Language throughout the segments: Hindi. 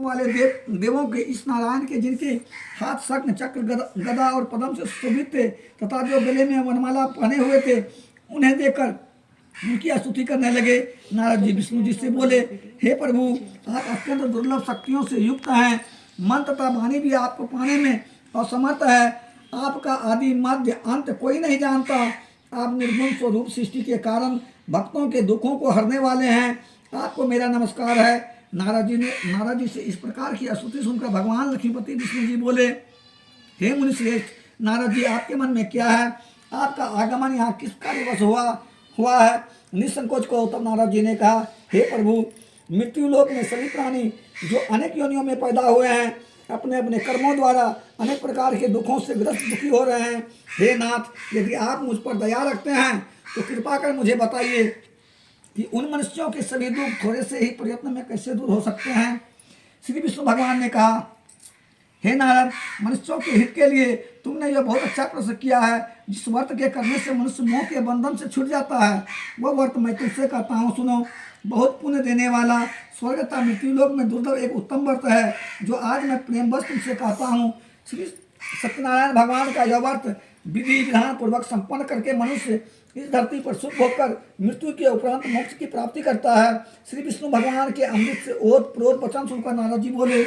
वाले देवों के इस नारायण के जिनके हाथ शंख चक्र गदा और पद्म से सुशोभित थे तथा जो गले में वनमाला पहने हुए थे, उन्हें देखकर उनकी स्तुति करने लगे। नारद जी विष्णु जी से बोले, हे प्रभु, आप अत्यंत दुर्लभ शक्तियों से युक्त हैं, मन तथा वाणी भी आपको पाने में असमर्थ है। आपका आदि मध्य अंत कोई नहीं जानता। आप निर्गुण स्वरूप सृष्टि के कारण भक्तों के दुखों को हरने वाले हैं। आपको मेरा नमस्कार है। नारद जी से इस प्रकार की स्तुति सुनकर भगवान लक्ष्मीपति विष्णु जी बोले, हे मुनि श्रेष्ठ, नारद जी, आपके मन में क्या है? आपका आगमन यहाँ किस कार्यवश हुआ है? निसंकोच को तब नारद जी ने कहा, हे प्रभु, मृत्यु लोक में सभी प्राणी जो अनेक योनियों में पैदा हुए हैं, अपने अपने कर्मों द्वारा अनेक प्रकार के दुखों से ग्रस्त दुखी हो रहे हैं। हे नाथ, यदि आप मुझ पर दया रखते हैं तो कृपा कर मुझे बताइए कि उन मनुष्यों के सभी दुख थोड़े से ही प्रयत्न में कैसे दूर हो सकते हैं। श्री विष्णु भगवान ने कहा, हे नारद, मनुष्यों के हित के लिए तुमने यह बहुत अच्छा प्रश्न किया है। जिस व्रत के करने से मनुष्य मोह के बंधन से छूट जाता है, वह व्रत मैं तुमसे कहता हूँ, सुनो। बहुत पुण्य देने वाला, स्वर्ग तथा मृत्यु लोक में दुर्लभ एक उत्तम व्रत है, जो आज मैं प्रेमवश तुमसे कहता हूँ। श्री सत्यनारायण भगवान का यह व्रत विधि विधान पूर्वक संपन्न करके मनुष्य इस धरती पर शुद्ध होकर मृत्यु के उपरांत मोक्ष की प्राप्ति करता है। श्री विष्णु भगवान के अमृत से ओत प्रोत वचन सुनकर नारद जी बोले,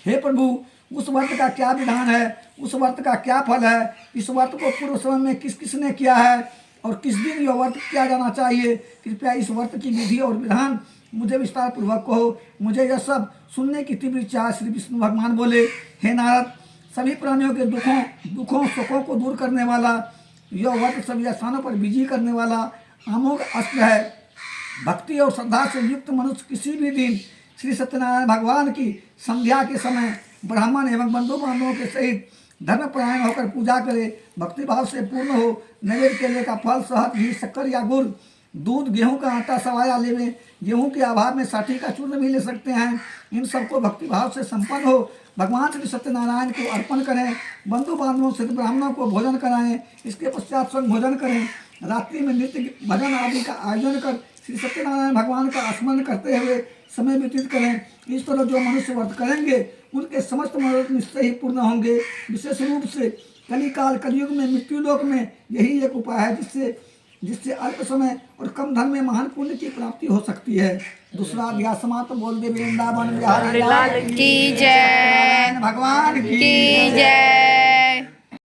हे प्रभु, उस व्रत का क्या विधान है? उस व्रत का क्या फल है? इस व्रत को पूर्व समय में किस किसने किया है और किस दिन यह व्रत किया जाना चाहिए? कृपया इस व्रत की विधि और विधान मुझे विस्तार पूर्वक कहो, मुझे यह सब सुनने की तीव्र इच्छा है। श्री विष्णु भगवान बोले, हे नारद, सभी प्राणियों के दुखों सुखों को दूर करने वाला यह व्रत सभी स्थानों पर विजय करने वाला अमोघ अस्त्र है। भक्ति और श्रद्धा से युक्त मनुष्य किसी भी दिन श्री सत्यनारायण भगवान की संध्या के समय ब्राह्मण एवं बंधु बांधवों के सहित धर्मपरायण होकर पूजा करे, भक्तिभाव से पूर्ण हो, नैवेद्य केले का फल, शहद, घी, शक्कर या गुड़, दूध, गेहूं का आटा, सवाया लेवे, गेहूं के अभाव में साठी का चूर्ण भी ले सकते हैं। इन सबको भक्तिभाव से संपन्न हो भगवान श्री सत्यनारायण को अर्पण करें। बंधु बांधवों से ब्राह्मणों को भोजन कराएं। इसके पश्चात स्वयं भोजन करें। रात्रि में नृत्य भजन आदि का आयोजन कर श्री सत्यनारायण भगवान का स्मरण करते हुए समय व्यतीत करें। इस तरह जो मनुष्य व्रत करेंगे उनके समस्त मनोरथ निश्चय ही पूर्ण होंगे। विशेष रूप से कलियुग में मृत्यु लोक में यही एक उपाय है जिससे अल्प समय और कम धन में महान पुण्य की प्राप्ति हो सकती है। दूसरा अध्याय समाप्त। बोल दे वृंदावन बिहारी लाल की जय, भगवान की जय।